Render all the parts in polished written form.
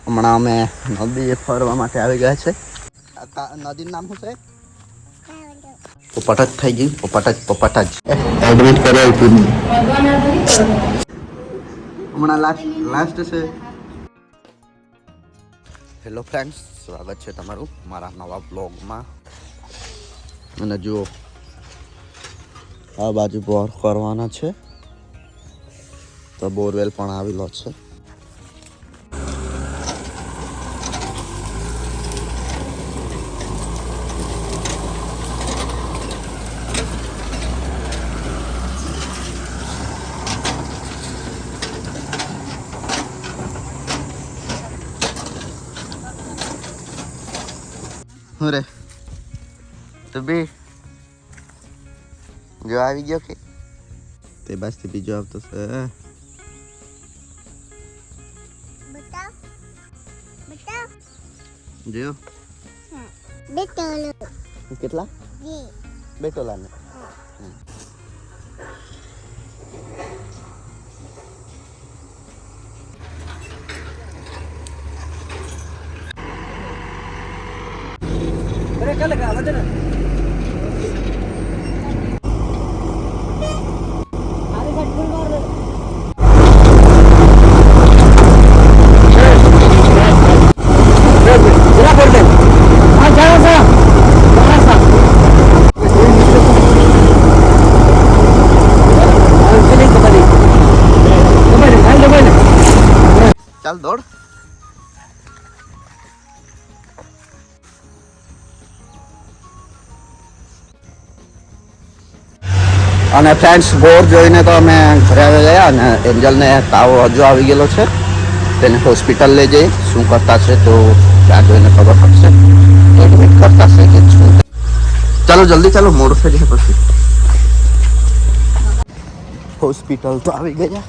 હમણાં અમે નદીએ ફરવા માટે આવી ગયા છે. નદીનું નામ શું છે? પોપટ જ થઈ ગયું. પોપટ જ એડમિટ કરી આપ્યું. હમણાં લાસ્ટ છે. હેલો ફ્રેન્ડ્સ, સ્વાગત છે તમારું મારા નવા બ્લોગમાં. અને જુઓ આ બાજુ બોર કરવાના છે તો બોરવેલ પણ આવેલો છે. હું રે તો બી જો આવી ગયો કે તે બાજથી બીજો આવતો છે. જો કેટલા બેટોલા ને चलेगा वजन आरे घट फुल मार दे जरा बोल दे हां जरा सा चल दौड़. અને ફ્રેન્ડ્સ બોર જોઈને તો અમે ઘરે આવી ગયા અને એન્જલને તાવ હજુ આવી ગયેલો છે. તેને હોસ્પિટલ લઈ જઈ શું કરતા છે તો ત્યાં જોઈને ખબર પડશે એડમિટ કરતા છે કે શું. ચાલો જલ્દી ચાલો, મોડું થઈ જાય પછી. હોસ્પિટલ તો આવી ગયા.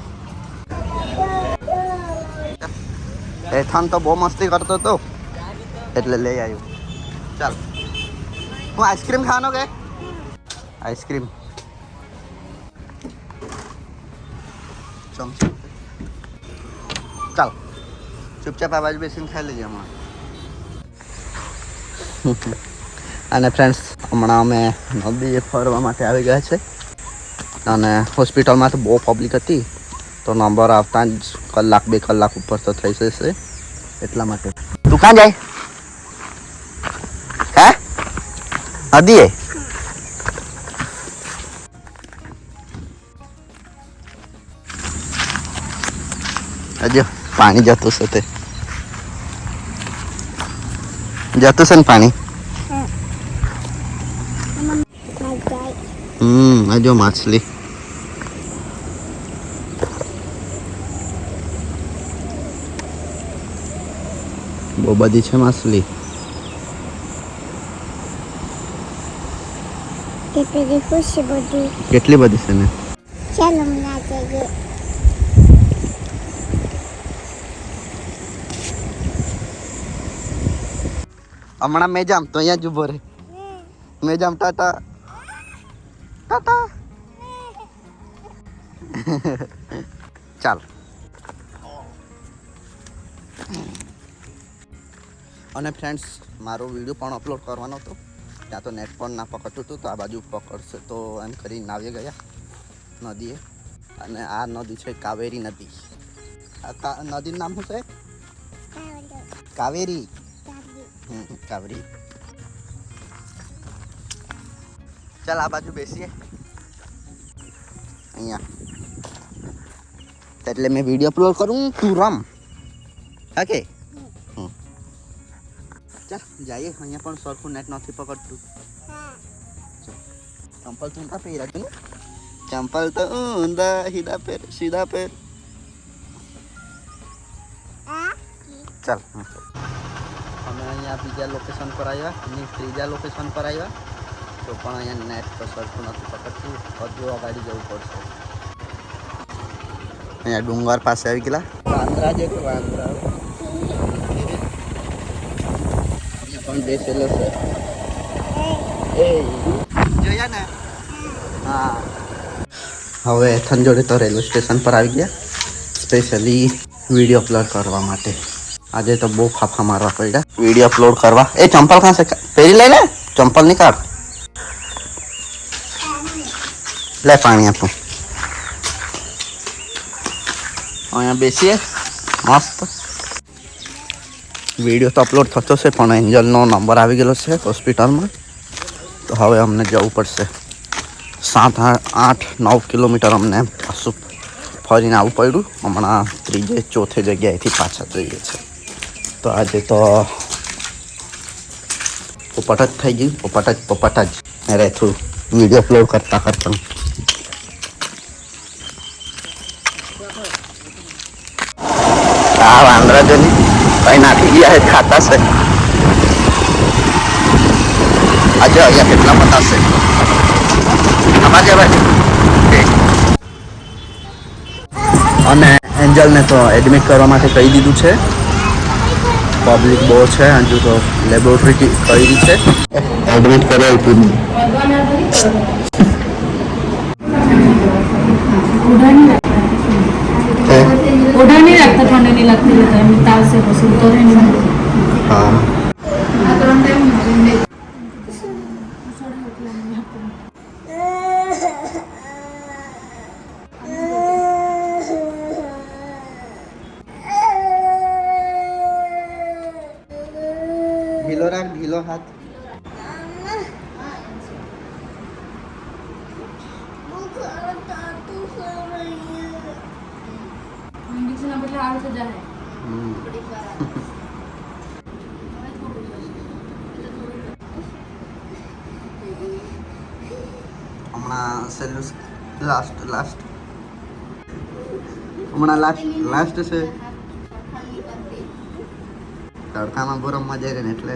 એથાન તો બહુ મસ્તી કરતો હતો એટલે લઈ આવ્યો. ચાલ હું આઈસ્ક્રીમ ખાવાનો કે આઈસ્ક્રીમ ચાલ ચૂપચાપ આ બાજુ બેસીને ખાઈ લઈએ હમણાં. અને ફ્રેન્ડ્સ હમણાં અમે નદીએ ફરવા માટે આવી ગયા છે અને હોસ્પિટલમાં તો બહુ પબ્લિક હતી તો નંબર આવતા જ કલાક 2 કલાક ઉપર તો થઈ જશે એટલા માટે. તું ક્યાં જાય હે નદીએ? હજુ પાણી જતું છે તે જતું છે ને પાણી. હજુ માછલી બહુ બધી છે માછલી. કેટલી બધી છે ને. હમણાં મેજામ તો અહીંયા જ ઉભો રહે. મેજામ ટાટા ટાટા ચાલ. અને ફ્રેન્ડ્સ મારો વિડીયો પણ અપલોડ કરવાનો હતો ત્યાં તો નેટ પણ ના પકડતું હતું તો આ બાજુ પકડશે તો એમ કરીને આવી ગયા નદીએ. અને આ નદી છે કાવેરી નદી. આ નદીનું નામ શું છે? કાવેરી. કાવેરી. ચાલ આ બાજુ બેસીએ અહીંયા એટલે મેં વિડીયો અપલોડ કરું તું રમ. ઓકે ચાલ જઈએ. અહીંયા પણ સરખું નેટ નથી પકડતું. ચંપલ તો ઊંધા પહેર્યા તું. ચંપલ તો ઊંધા સીધા પહેર. ચાલ અમે અહીંયા બીજા લોકેશન પર આવ્યા અને ત્રીજા લોકેશન પર આવ્યા તો પણ અહીંયા નેટ તો સરખું નથી પકડતું. હજુ અગાડી જવું પડશે. અહીંયા ડુંગર પાસે આવી ગયેલા. વાંદરા જે વાંદરા પણ બેસેલો છે. એ જોયા ને. હા હવે થનજોડે તો રેલવે સ્ટેશન પર આવી ગયા સ્પેશિયલી વિડીયો અપલોડ કરવા માટે. આજે તો બહુ ફાફા મારવા પડ્યા વિડીયો અપલોડ કરવા. એ ચંપલ કાં છે? પહેરી લે ને, ચંપલ નહીં કાઢ. લે પાણી આપું. અહીંયા બેસીએ મસ્ત. વિડીયો તો અપલોડ થતો છે પણ એન્જલનો નંબર આવી ગયેલો છે હોસ્પિટલમાં, તો હવે અમને જવું પડશે. 7-8-9 કિલોમીટર અમને પાછું ફરીને આવવું પડ્યું. હમણાં ચોથે જગ્યાએથી પાછા જઈએ છીએ. તો આજે તો પોપટ જ થઈ ગયું. પોપટ જ રહેતું વિડીયો અપલોડ કરતા. હા વાંદરા જો ને કઈ નાખી ગયા છે, ખાતા છે. આજે અહીંયા કેટલા બધા છે. અમારે અને એન્જલને તો એડમિટ કરવા માટે કહી દીધું છે. પબ્લિક બહુ છે, હજુ તો લેબોરેટરી કરી છે. એડમિટ કરાવી પૂરી ओढ़ा नहीं रखता, ठंडा नहीं लगती रहता है, ताव से पसंद तो है नहीं। हाँ ढीलो रख, ढीलो हाथ. इंजेक्शन अब ले आड़ से जा है। હમણાં સેલ્યુસ લાસ્ટ હમણાં લાસ્ટ છે. તડકામાં ગરમમાં જાય ને એટલે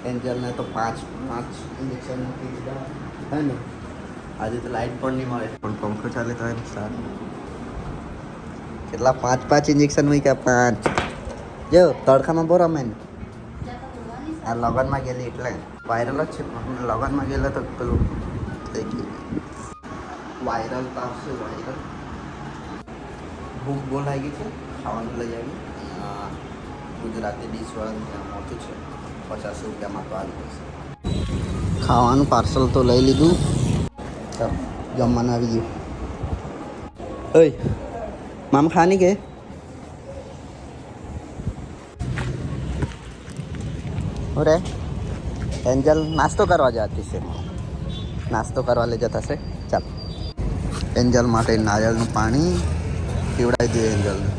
એન્જલને તો પાંચ ઇન્જેક્શન મૂકી દીધા હે ને. આજે તો લાઇટ પણ નહીં મળે, પણ પંખો ચાલે તો એમ સારું. કેટલા 5 ઇન્જેક્શન મૂક્યા? 5 જો તડકામાં બહુ રમે ને. આ લગનમાં ગયેલી એટલે વાયરલ જ છે, પણ લગનમાં ગયેલા તો પેલું થઈ ગયું વાયરલ તાવ છે. વાયરલ ભૂખ બહુ લાગી છે, ખાવાનું લઈ આવી. ગુજરાતી ડીશવાળાનું ત્યાં મોટું છે, 50 રૂપિયામાં તો આવી જશે. ખાવાનું પાર્સલ તો લઈ લીધું, જમવાનું આવી ગયું. ઓય મામ ખાની કે અરે એન્જલ નાસ્તો કરવા જતી છે, નાસ્તો કરવા લઈ જતા છે. ચાલ એન્જલ માટે નારિયેળનું પાણી પીવડાવી દઈએ એન્જલને.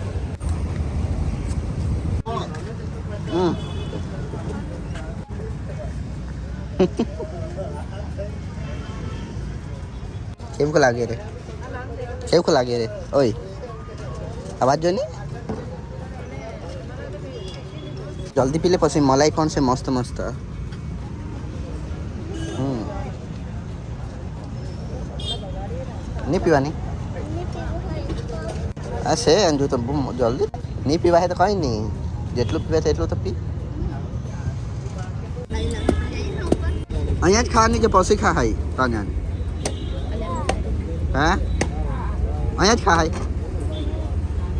કેવું લાગે રે? કેવું લાગે રે? ઓય અવાજ જો ને, જલ્દી પી લે, પછી મલાઈ પણ છે મસ્ત મસ્ત. નહીં પીવાની હા છે અંજુ તો જલ્દી નહીં પીવા તો કંઈ નહીં, જેટલું પીવા એટલું તો પી. અહીંયા જ ખાવાની કે પછી ખાય તાન્યા? હે અહીંયા જ ખાય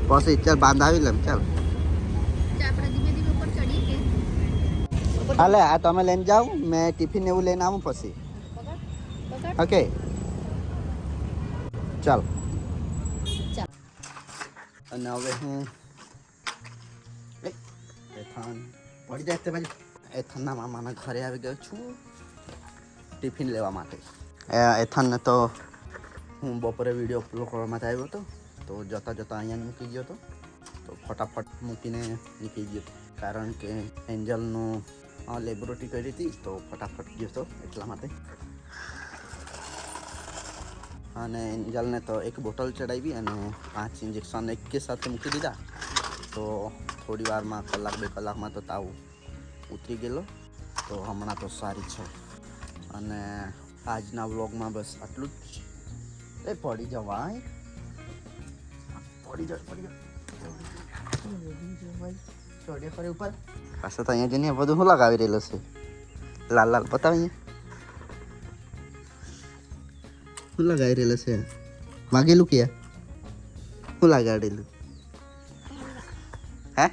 પછી? ચાલ બાંધાવી લેમ. ચાલ હાલે આ તમે લઈને જાઓ, મેં ટિફિન એવું લઈને આવું પછી. ઓકે ચાલ. અને હવે હું એથાન પડી જાય તે બાજુ એથાનના મામાના ઘરે આવી ગયો છું ટિફિન લેવા માટે. એથાનને તો હું બપોરે વિડીયો અપલોડ કરવા માટે આવ્યો હતો, તો જતાં અહીંયા મૂકી ગયો હતો. તો ફટાફટ મૂકીને નીકળી ગયો, કારણ કે એન્જલનું લેબોરેટરી કરી હતી, તો ફટાફટ ગયો હતો એટલા માટે. અને એન્જલને તો એક બોટલ ચડાવી અને 5 ઇન્જેક્શન એક કે સાથે મૂકી દીધા. તો થોડી વારમાં 1-2 કલાકમાં તો તાવ ઉતરી ગયેલો, તો હમણાં તો સારી છે. અને આજના વ્લોગમાં બસ આટલું જ. એ પડી જવાય, પડી જાય ચોડે ફરે ઉપર પાછા. તો અહીંયા જઈને બધું શું લગાવી રહેલું છે? લાલ બતાવ અહીંયા. શું લગાવી રહેલું છે વાગેલું કે શું લગાડેલું હે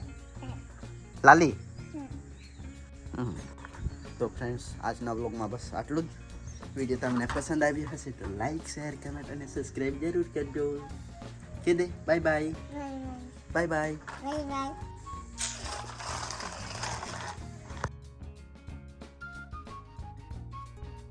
લાલી તો ફ્રેન્ડ્સ આજના વ્લોગમાં બસ આટલું જ વિડીયો તમને પસંદ આવી હશે તો લાઈક શેર કમેન્ટ અને સબસ્ક્રાઈબ જરૂર કરજો કે દે bye bye bye bye Bye bye.